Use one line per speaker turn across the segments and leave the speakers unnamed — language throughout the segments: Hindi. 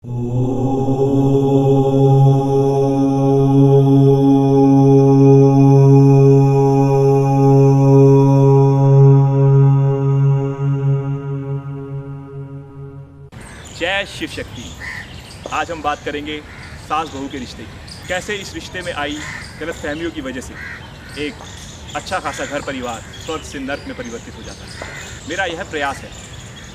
जय शिव शक्ति। आज हम बात करेंगे सास बहू के रिश्ते की। कैसे इस रिश्ते में आई गलतफहमियों की वजह से एक अच्छा खासा घर परिवार स्वर्ग से नर्क में परिवर्तित हो जाता है। मेरा यह प्रयास है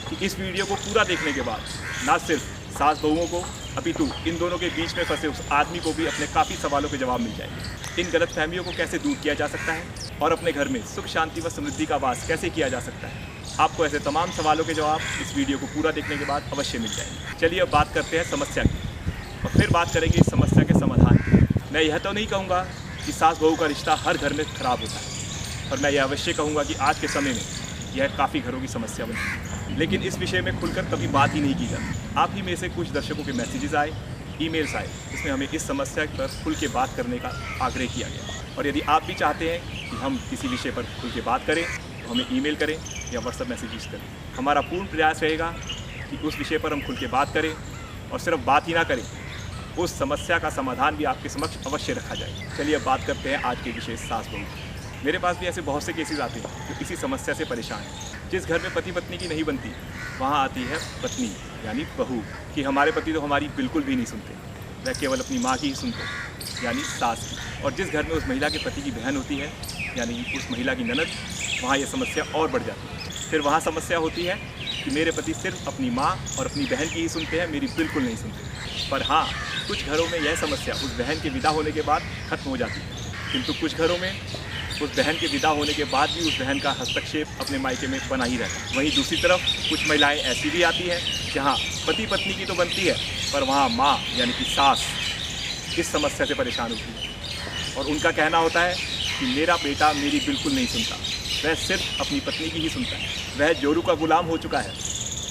कि इस वीडियो को पूरा देखने के बाद ना सिर्फ सास बहुओं को अपितु इन दोनों के बीच में फंसे उस आदमी को भी अपने काफ़ी सवालों के जवाब मिल जाएंगे। इन गलतफहमियों को कैसे दूर किया जा सकता है और अपने घर में सुख शांति व समृद्धि का वास कैसे किया जा सकता है, आपको ऐसे तमाम सवालों के जवाब इस वीडियो को पूरा देखने के बाद अवश्य मिल जाएंगे। चलिए अब बात करते हैं समस्या की और फिर बात करेंगे इस समस्या के समाधान की। मैं यह तो नहीं कहूँगा कि सास बहू का रिश्ता हर घर में खराब होता है, और मैं यह अवश्य कहूँगा कि आज के समय में यह काफ़ी घरों की समस्या बनी है, लेकिन इस विषय में खुलकर कभी बात ही नहीं की जाती। आप ही में से कुछ दर्शकों के मैसेजेस आए, ईमेल्स आए, जिसमें हमें इस समस्या पर खुल के बात करने का आग्रह किया गया। और यदि आप भी चाहते हैं कि हम किसी विषय पर खुल के बात करें तो हमें ईमेल करें या व्हाट्सएप मैसेजेस करें। हमारा पूर्ण प्रयास रहेगा कि उस विषय पर हम खुल के बात करें, और सिर्फ बात ही ना करें, उस समस्या का समाधान भी आपके समक्ष अवश्य रखा जाए। चलिए अब बात करते हैं आज के विषय सास बहू। मेरे पास भी ऐसे बहुत से केसेस आते हैं जो इसी समस्या से परेशान हैं। जिस घर में पति पत्नी की नहीं बनती, वहाँ आती है पत्नी यानी बहू कि हमारे पति तो हमारी बिल्कुल भी नहीं सुनते, वह केवल अपनी माँ की ही सुनते यानी सास की। और जिस घर में उस महिला के पति की बहन होती है यानी उस महिला की ननद, वहाँ यह समस्या और बढ़ जाती है। फिर वहाँ समस्या होती है कि मेरे पति सिर्फ अपनी माँ और अपनी बहन की ही सुनते हैं, मेरी बिल्कुल नहीं सुनते। पर हाँ, कुछ घरों में यह समस्या उस बहन के विदा होने के बाद खत्म हो जाती है, किंतु कुछ घरों में उस बहन के विदा होने के बाद भी उस बहन का हस्तक्षेप अपने मायके में बना ही रहता है। वहीं दूसरी तरफ कुछ महिलाएं ऐसी भी आती हैं जहाँ पति पत्नी की तो बनती है, पर वहाँ माँ यानी कि सास इस समस्या से परेशान होती है, और उनका कहना होता है कि मेरा बेटा मेरी बिल्कुल नहीं सुनता, वह सिर्फ अपनी पत्नी की ही सुनता है, वह जोरू का गुलाम हो चुका है,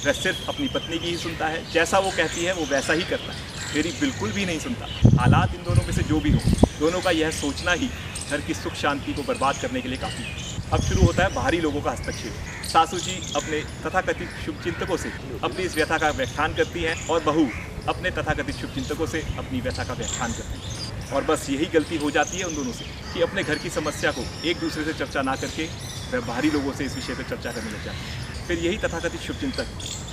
वह सिर्फ अपनी पत्नी की ही सुनता है, जैसा वो कहती है वो वैसा ही करता है, मेरी बिल्कुल भी नहीं सुनता। हालात इन दोनों में से जो भी हो, दोनों का यह सोचना ही घर की सुख शांति को बर्बाद करने के लिए काफ़ी है। अब शुरू होता है बाहरी लोगों का हस्तक्षेप। सासू जी अपने तथाकथित शुभचिंतकों से अपनी इस व्यथा का व्याख्यान करती हैं, और बहू अपने तथाकथित शुभचिंतकों से अपनी व्यथा का व्याख्यान करती है। और बस यही गलती हो जाती है उन दोनों से कि अपने घर की समस्या को एक दूसरे से चर्चा ना करके वह बाहरी लोगों से इस विषय पर चर्चा करने लग जाते हैं। फिर यही तथाकथित शुभचिंतक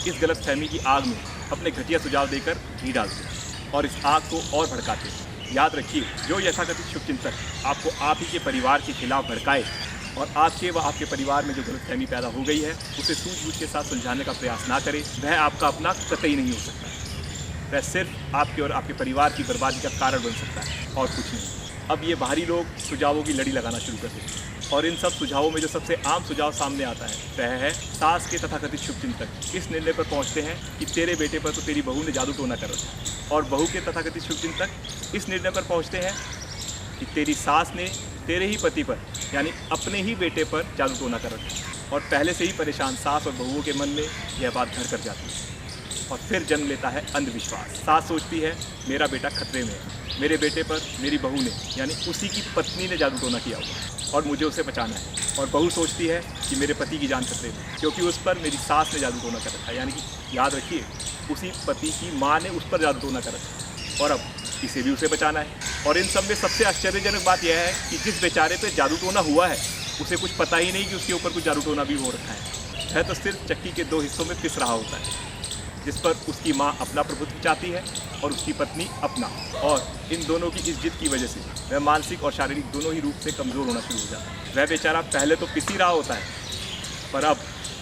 इस गलतफहमी की आग में अपने घटिया सुझाव देकर घी डालते हैं और इस आग को और भड़काते हैं। याद रखिए, जो यथाकथित शुभचिंतक आपको आप ही के परिवार के खिलाफ भड़काए और आपके व आपके परिवार में जो गलतफहमी पैदा हो गई है उसे सूझबूझ के साथ सुलझाने का प्रयास ना करे, वह आपका अपना कतई नहीं हो सकता। वह सिर्फ आपके और आपके परिवार की बर्बादी का कारण बन सकता है और कुछ नहीं। अब ये बाहरी लोग सुझावों की लड़ी लगाना शुरू कर देते हैं, और इन सब सुझावों में जो सबसे आम सुझाव सामने आता है वह है सास के तथाकथित शुभचिंतक इस निर्णय पर पहुंचते हैं कि तेरे बेटे पर तो तेरी बहू ने जादू टोना कर रखा है, और बहू के तथाकथित शुभचिंतक इस निर्णय पर पहुंचते हैं कि तेरी सास ने तेरे ही पति पर यानी अपने ही बेटे पर जादू टोना कर रखा है। और पहले से ही परेशान सास और बहुओं के मन में यह बात घर कर जाती है, और फिर जन्म लेता है अंधविश्वास। सास सोचती है मेरा बेटा खतरे में है, मेरे बेटे पर मेरी बहू ने यानी उसी की पत्नी ने जादू टोना किया हुआ और मुझे उसे बचाना है। और बहू सोचती है कि मेरे पति की जान खतरे में, क्योंकि उस पर मेरी सास ने जादू टोना कर रखा है, यानी कि याद रखिए उसी पति की माँ ने उस पर जादू टोना कर रखा है, और अब इसे भी उसे बचाना है। और इन सब में सबसे आश्चर्यजनक बात यह है कि जिस बेचारे पे जादू टोना हुआ है उसे कुछ पता ही नहीं कि उसके ऊपर कुछ जादू टोना भी हो रखा है। वह तो सिर्फ चक्की के 2 हिस्सों में पिस रहा होता है, जिस पर उसकी माँ अपना प्रभुत्व चाहती है और उसकी पत्नी अपना। और इन दोनों की इस जिद की वजह से वह मानसिक और शारीरिक दोनों ही रूप से कमज़ोर होना शुरू हो जाता है। वह बेचारा पहले तो पिस ही रहा होता है, पर अब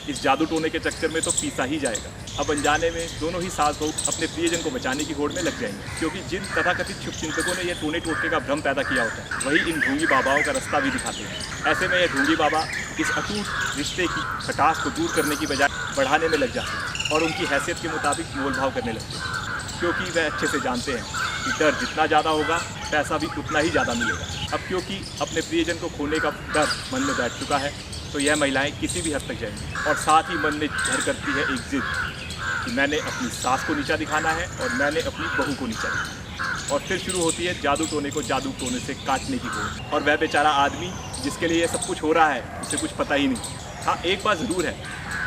इस जादू टोने के चक्कर में तो पीसा ही जाएगा। अब अनजाने में दोनों ही सास बहू अपने प्रियजन को बचाने की होड़ में लग जाएंगे, क्योंकि जिन तथाकथित शुभचिंतकों ने यह टोने टोटके का भ्रम पैदा किया होता है वही इन ढूंगी बाबाओं का रास्ता भी दिखाते हैं। ऐसे में यह ढूंगी बाबा इस अटूट रिश्ते की खटास को दूर करने की बजाय बढ़ाने में लग जाते हैं और उनकी हैसियत के मुताबिक मोलभाव करने लगते हैं, क्योंकि वह अच्छे से जानते हैं कि डर जितना ज़्यादा होगा पैसा भी उतना ही ज़्यादा मिलेगा। अब क्योंकि अपने प्रियजन को खोने का डर मन में बैठ चुका है, तो यह महिलाएं किसी भी हद तक जाएंगी, और साथ ही मन में घर करती है एक जिद कि मैंने अपनी सास को नीचा दिखाना है और मैंने अपनी बहू को नीचा दिखाना है। और फिर शुरू होती है जादू टोने को जादू टोने से काटने की होड़। और वह बेचारा आदमी जिसके लिए सब कुछ हो रहा है उसे कुछ पता ही नहीं। हाँ, एक बात ज़रूर है,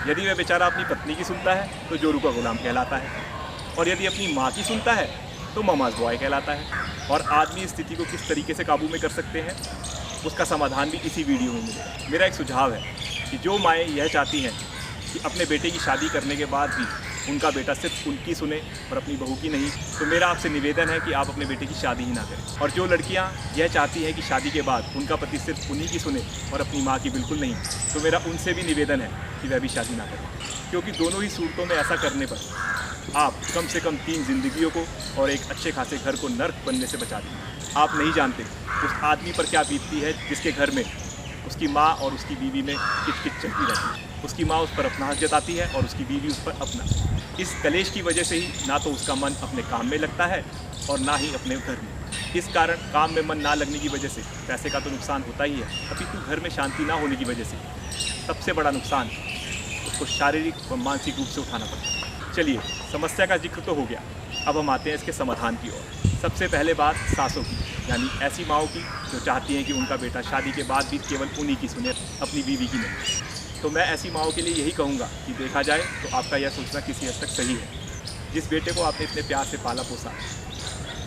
यदि वह बेचारा अपनी पत्नी की सुनता है तो जोरू का गुलाम कहलाता है, और यदि अपनी माँ की सुनता है तो ममाज बॉय कहलाता है। और आदमी इस स्थिति को किस तरीके से काबू में कर सकते हैं, उसका समाधान भी इसी वीडियो में मिलेगा। मेरा एक सुझाव है कि जो माएँ यह चाहती हैं कि अपने बेटे की शादी करने के बाद भी उनका बेटा सिर्फ उनकी सुने और अपनी बहू की नहीं, तो मेरा आपसे निवेदन है कि आप अपने बेटे की शादी ही ना करें। और जो लड़कियां यह चाहती हैं कि शादी के बाद उनका पति सिर्फ उन्हीं की सुने और अपनी माँ की बिल्कुल नहीं, तो मेरा उनसे भी निवेदन है कि वह भी शादी ना करें, क्योंकि दोनों ही सूरतों में ऐसा करने पर आप कम से कम 3 जिंदगियों को और एक अच्छे खासे घर को नर्क बनने से बचा देंगे। आप नहीं जानते उस आदमी पर क्या बीतती है जिसके घर में उसकी माँ और उसकी बीवी में किचकिच चलती रहती है। उसकी माँ उस पर अपना हक जताती है और उसकी बीवी उस पर अपना। इस कलेश की वजह से ही ना तो उसका मन अपने काम में लगता है और ना ही अपने घर में। इस कारण काम में मन ना लगने की वजह से पैसे का तो नुकसान होता ही है, अपितु घर में शांति ना होने की वजह से सबसे बड़ा नुकसान उसको शारीरिक व मानसिक रूप से उठाना पड़ता है। चलिए, समस्या का जिक्र तो हो गया, अब हम आते हैं इसके समाधान की ओर। सबसे पहले बात सासों की, यानी ऐसी माँओं की जो चाहती हैं कि उनका बेटा शादी के बाद भी केवल उन्हीं की सुने, अपनी बीवी की नहीं। तो मैं ऐसी माँओं के लिए यही कहूँगा कि देखा जाए तो आपका यह सोचना किसी हद तक सही है। जिस बेटे को आपने इतने प्यार से पाला पोसा,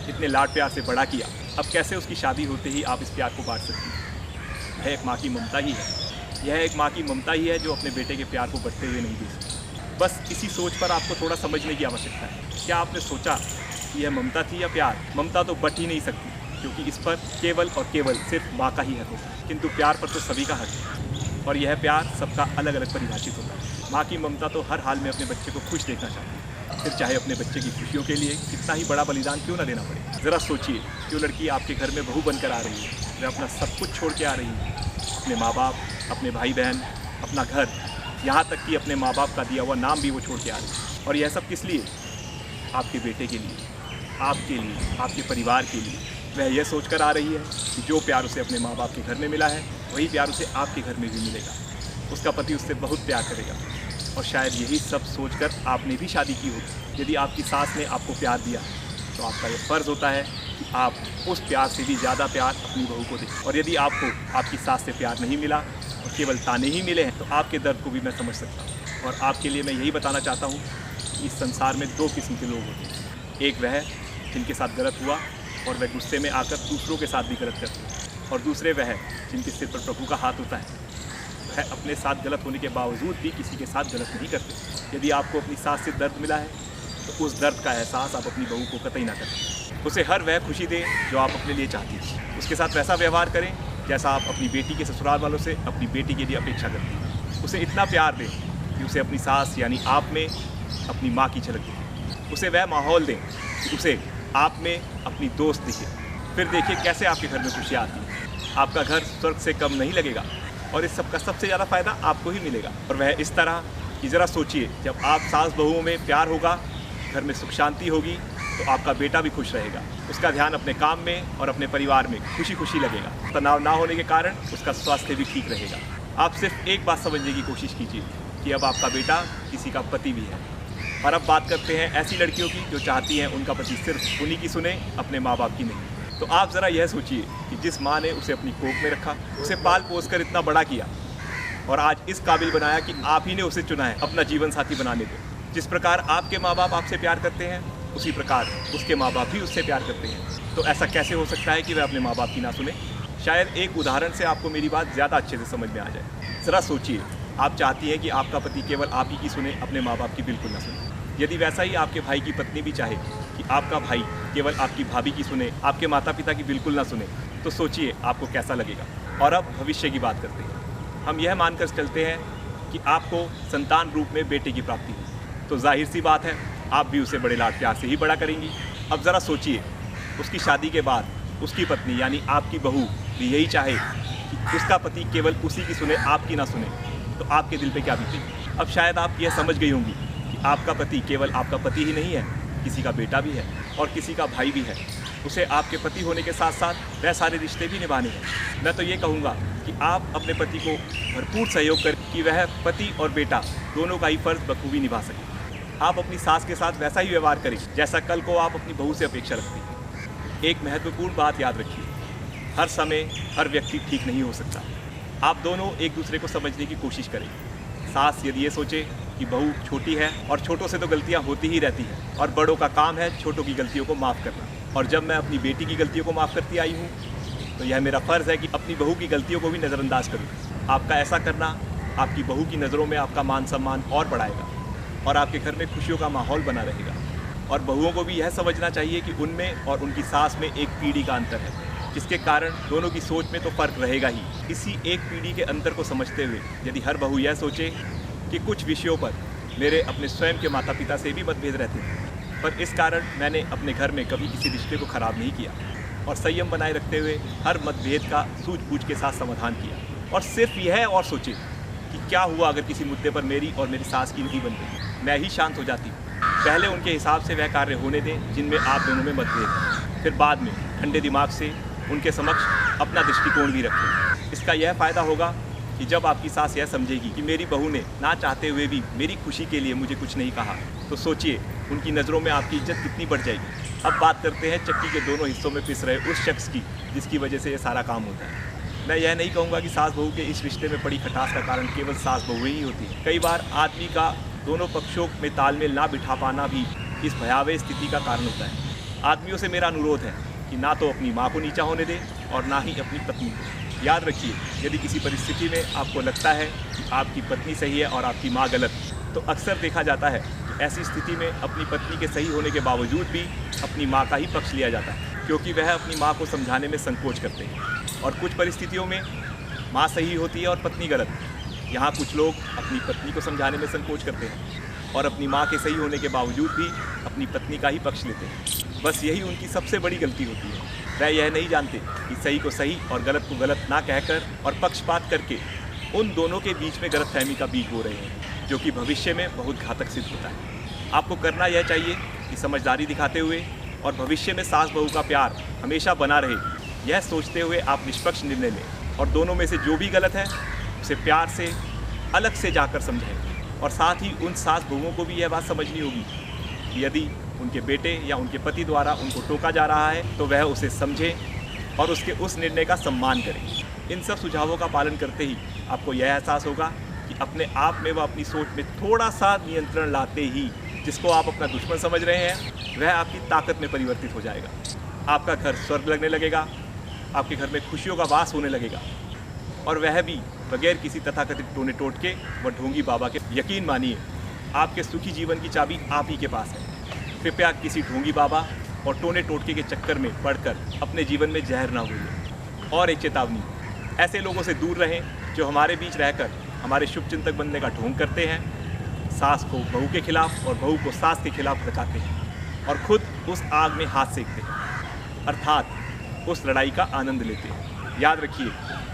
इतने लाड प्यार से बड़ा किया, अब कैसे उसकी शादी होते ही आप इस प्यार को बांट सकती हैं? यह एक माँ की ममता ही है। यह एक माँ की ममता ही है जो अपने बेटे के प्यार को बढ़ते हुए नहीं दे सकती। बस इसी सोच पर आपको थोड़ा समझने की आवश्यकता है। क्या आपने सोचा कि यह ममता थी या प्यार? ममता तो बट ही नहीं सकती, क्योंकि इस पर केवल और केवल सिर्फ माँ का ही हक होता है, किंतु प्यार पर तो सभी का हक है और यह प्यार सबका अलग अलग परिभाषित होता है। माँ की ममता तो हर हाल में अपने बच्चे को खुश देखना चाहती है, फिर चाहे अपने बच्चे की खुशियों के लिए कितना ही बड़ा बलिदान क्यों ना देना पड़े। ज़रा सोचिए, जो लड़की आपके घर में बहू बनकर आ रही है, वह अपना सब कुछ छोड़ के आ रही है, अपने माँ बाप, अपने भाई बहन, अपना घर, यहाँ तक कि अपने माँ बाप का दिया हुआ नाम भी वो छोड़ के आ रही है। और यह सब किस लिए? आपके बेटे के लिए, आपके लिए, आपके परिवार के लिए। वह यह सोचकर आ रही है कि जो प्यार उसे अपने माँ बाप के घर में मिला है, वही प्यार उसे आपके घर में भी मिलेगा। उसका पति उससे बहुत प्यार करेगा और शायद यही सब सोचकर आपने भी शादी की होगी। यदि आपकी सास ने आपको प्यार दिया तो आपका यह फ़र्ज़ होता है कि आप उस प्यार से भी ज़्यादा प्यार अपनी बहू को दें। और यदि आपको आपकी सास से प्यार नहीं मिला और केवल ताने ही मिले हैं, तो आपके दर्द को भी मैं समझ सकता हूँ। और आपके लिए मैं यही बताना चाहता हूँ कि इस संसार में 2 किस्म के लोग होते हैं। एक वह जिनके साथ गलत हुआ और वह गुस्से में आकर दूसरों के साथ भी गलत करते हैं, और दूसरे वह जिनके सिर पर प्रभु का हाथ होता है। वह अपने साथ गलत होने के बावजूद भी किसी के साथ गलत नहीं करते। यदि आपको अपनी सास से दर्द मिला है तो उस दर्द का एहसास आप अपनी बहू को कतई ना करें। उसे हर वह खुशी दें जो आप अपने लिए चाहती हैं। उसके साथ वैसा व्यवहार करें जैसा आप अपनी बेटी के ससुराल वालों से अपनी बेटी के लिए अपेक्षा करती हैं। उसे इतना प्यार दें कि उसे अपनी सास यानी आप में अपनी माँ की झलक दिखे। उसे वह माहौल दें कि उसे आप में अपनी दोस्त दिखे। फिर देखिए कैसे आपके घर में खुशियाँ आती हैं। आपका घर स्वर्ग से कम नहीं लगेगा और इस सब का सबसे ज़्यादा फ़ायदा आपको ही मिलेगा। और वह इस तरह कि ज़रा सोचिए, जब आप सास बहुओं में प्यार होगा, घर में सुख शांति होगी, तो आपका बेटा भी खुश रहेगा। उसका ध्यान अपने काम में और अपने परिवार में खुशी खुशी लगेगा। तनाव ना होने के कारण उसका स्वास्थ्य भी ठीक रहेगा। आप सिर्फ एक बात समझने की कोशिश कीजिए कि अब आपका बेटा किसी का पति भी है। और अब बात करते हैं ऐसी लड़कियों की जो चाहती हैं उनका पति सिर्फ उन्हीं की सुने, अपने माँ बाप की नहीं। तो आप ज़रा यह सोचिए कि जिस माँ ने उसे अपनी कोख में रखा, उसे पाल पोस कर इतना बड़ा किया और आज इस काबिल बनाया कि आप ही ने उसे चुना है अपना जीवन साथी बनाने को। जिस प्रकार आपके माँ बाप आपसे प्यार करते हैं, उसी प्रकार उसके माँ बाप भी उससे प्यार करते हैं। तो ऐसा कैसे हो सकता है कि वह अपने माँ बाप की ना सुने? शायद एक उदाहरण से आपको मेरी बात ज़्यादा अच्छे से समझ में आ जाए। ज़रा सोचिए, आप चाहती हैं कि आपका पति केवल आप ही की सुने, अपने माँ बाप की बिल्कुल ना सुने। यदि वैसा ही आपके भाई की पत्नी भी चाहे कि आपका भाई केवल आपकी भाभी की सुने, आपके माता पिता की बिल्कुल ना सुने, तो सोचिए आपको कैसा लगेगा। और अब भविष्य की बात करते हैं। हम यह मानकर चलते हैं कि आपको संतान रूप में बेटे की प्राप्ति हुई, तो जाहिर सी बात है आप भी उसे बड़े लाड प्यार से ही बड़ा करेंगी। अब ज़रा सोचिए, उसकी शादी के बाद उसकी पत्नी यानी आपकी बहू भी यही चाहे कि उसका पति केवल उसी की सुने, आपकी ना सुने, तो आपके दिल पे क्या बीतेगी? अब शायद आप यह समझ गई होंगी कि आपका पति केवल आपका पति ही नहीं है, किसी का बेटा भी है और किसी का भाई भी है। उसे आपके पति होने के साथ साथ वह सारे रिश्ते भी निभाने हैं। मैं तो ये कहूँगा कि आप अपने पति को भरपूर सहयोग करें कि वह पति और बेटा दोनों का ही फ़र्ज़ बखूबी निभा सके। आप अपनी सास के साथ वैसा ही व्यवहार करें जैसा कल को आप अपनी बहू से अपेक्षा रखती हैं। एक महत्वपूर्ण बात याद रखिए, हर समय हर व्यक्ति ठीक नहीं हो सकता। आप दोनों एक दूसरे को समझने की कोशिश करें। सास यदि ये सोचे कि बहू छोटी है और छोटों से तो गलतियां होती ही रहती हैं और बड़ों का काम है छोटों की गलतियों को माफ़ करना। और जब मैं अपनी बेटी की गलतियों को माफ़ करती आई हूँ तो यह मेरा फ़र्ज़ है कि अपनी बहू की गलतियों को भी नज़रअंदाज करूँ। आपका ऐसा करना आपकी बहू की नज़रों में आपका मान सम्मान और बढ़ाएगा और आपके घर में खुशियों का माहौल बना रहेगा। और बहुओं को भी यह समझना चाहिए कि उनमें और उनकी सास में एक पीढ़ी का अंतर है, जिसके कारण दोनों की सोच में तो फ़र्क रहेगा ही। इसी एक पीढ़ी के अंतर को समझते हुए यदि हर बहू यह सोचे कि कुछ विषयों पर मेरे अपने स्वयं के माता पिता से भी मतभेद रहते हैं, पर इस कारण मैंने अपने घर में कभी किसी रिश्ते को ख़राब नहीं किया और संयम बनाए रखते हुए हर मतभेद का सूझबूझ के साथ समाधान किया। और सिर्फ यह और सोचे कि क्या हुआ अगर किसी मुद्दे पर मेरी और मेरी सास की नहीं बन गई, मैं ही शांत हो जाती। पहले उनके हिसाब से वह कार्य होने दें जिनमें आप दोनों में मतभेद है, फिर बाद में ठंडे दिमाग से उनके समक्ष अपना दृष्टिकोण भी रखें। इसका यह फ़ायदा होगा कि जब आपकी सास यह समझेगी कि मेरी बहू ने ना चाहते हुए भी मेरी खुशी के लिए मुझे कुछ नहीं कहा, तो सोचिए उनकी नज़रों में आपकी इज्जत कितनी बढ़ जाएगी। अब बात करते हैं चक्की के दोनों हिस्सों में पिस रहे उस शख्स की जिसकी वजह से ये सारा काम होता है। मैं यह नहीं कहूँगा कि सास बहू के इस रिश्ते में पड़ी खटास का कारण केवल सास बहू ही होती है। कई बार आदमी का दोनों पक्षों में तालमेल ना बिठा पाना भी इस भयावह स्थिति का कारण होता है। आदमियों से मेरा अनुरोध है कि ना तो अपनी माँ को नीचा होने दें और ना ही अपनी पत्नी को। याद रखिए, यदि किसी परिस्थिति में आपको लगता है कि आपकी पत्नी सही है और आपकी माँ गलत, तो अक्सर देखा जाता है कि ऐसी स्थिति में अपनी पत्नी के सही होने के बावजूद भी अपनी माँ का ही पक्ष लिया जाता है, क्योंकि वह अपनी माँ को समझाने में संकोच करते हैं। और कुछ परिस्थितियों में माँ सही होती है और पत्नी गलत। यहाँ कुछ लोग अपनी पत्नी को समझाने में संकोच करते हैं और अपनी माँ के सही होने के बावजूद भी अपनी पत्नी का ही पक्ष लेते हैं। बस यही उनकी सबसे बड़ी गलती होती है। वह यह नहीं जानते कि सही को सही और गलत को गलत ना कहकर और पक्षपात करके उन दोनों के बीच में गलतफहमी का बीज बो रहे हैं, जो कि भविष्य में बहुत घातक सिद्ध होता है। आपको करना यह चाहिए कि समझदारी दिखाते हुए और भविष्य में सास बहू का प्यार हमेशा बना रहे, यह सोचते हुए आप निष्पक्ष निर्णय लें और दोनों में से जो भी गलत है उसे प्यार से अलग से जाकर समझें। और साथ ही उन सास बहुओं को भी यह बात समझनी होगी कि यदि उनके बेटे या उनके पति द्वारा उनको टोका जा रहा है तो वह उसे समझें और उसके उस निर्णय का सम्मान करें। इन सब सुझावों का पालन करते ही आपको यह एहसास होगा कि अपने आप में व अपनी सोच में थोड़ा सा नियंत्रण लाते ही जिसको आप अपना दुश्मन समझ रहे हैं वह आपकी ताकत में परिवर्तित हो जाएगा। आपका घर स्वर्ग लगने लगेगा, आपके घर में खुशियों का वास होने लगेगा, और वह भी बगैर किसी तथाकथित टोने टोटके व ढोंगी बाबा के। यकीन मानिए, आपके सुखी जीवन की चाबी आप ही के पास है। कृपया किसी ढोंगी बाबा और टोने टोटके के चक्कर में पड़कर अपने जीवन में जहर ना भूलें। और एक चेतावनी, ऐसे लोगों से दूर रहें जो हमारे बीच रहकर हमारे शुभचिंतक बनने का ढोंग करते हैं, सास को बहू के खिलाफ और बहू को सास के खिलाफ भड़काते हैं और खुद उस आग में हाथ सेकते हैं, अर्थात उस लड़ाई का आनंद लेते हैं। याद रखिए,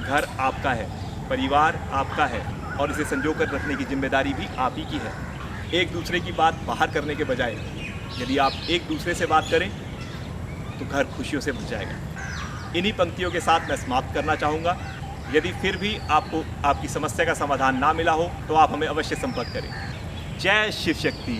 घर आपका है, परिवार आपका है और इसे संजो कर रखने की जिम्मेदारी भी आप ही की है। एक दूसरे की बात बाहर करने के बजाय यदि आप एक दूसरे से बात करें तो घर खुशियों से भर जाएगा। इन्हीं पंक्तियों के साथ मैं समाप्त करना चाहूँगा। यदि फिर भी आपको आपकी समस्या का समाधान ना मिला हो तो आप हमें अवश्य संपर्क करें। जय शिव शक्ति।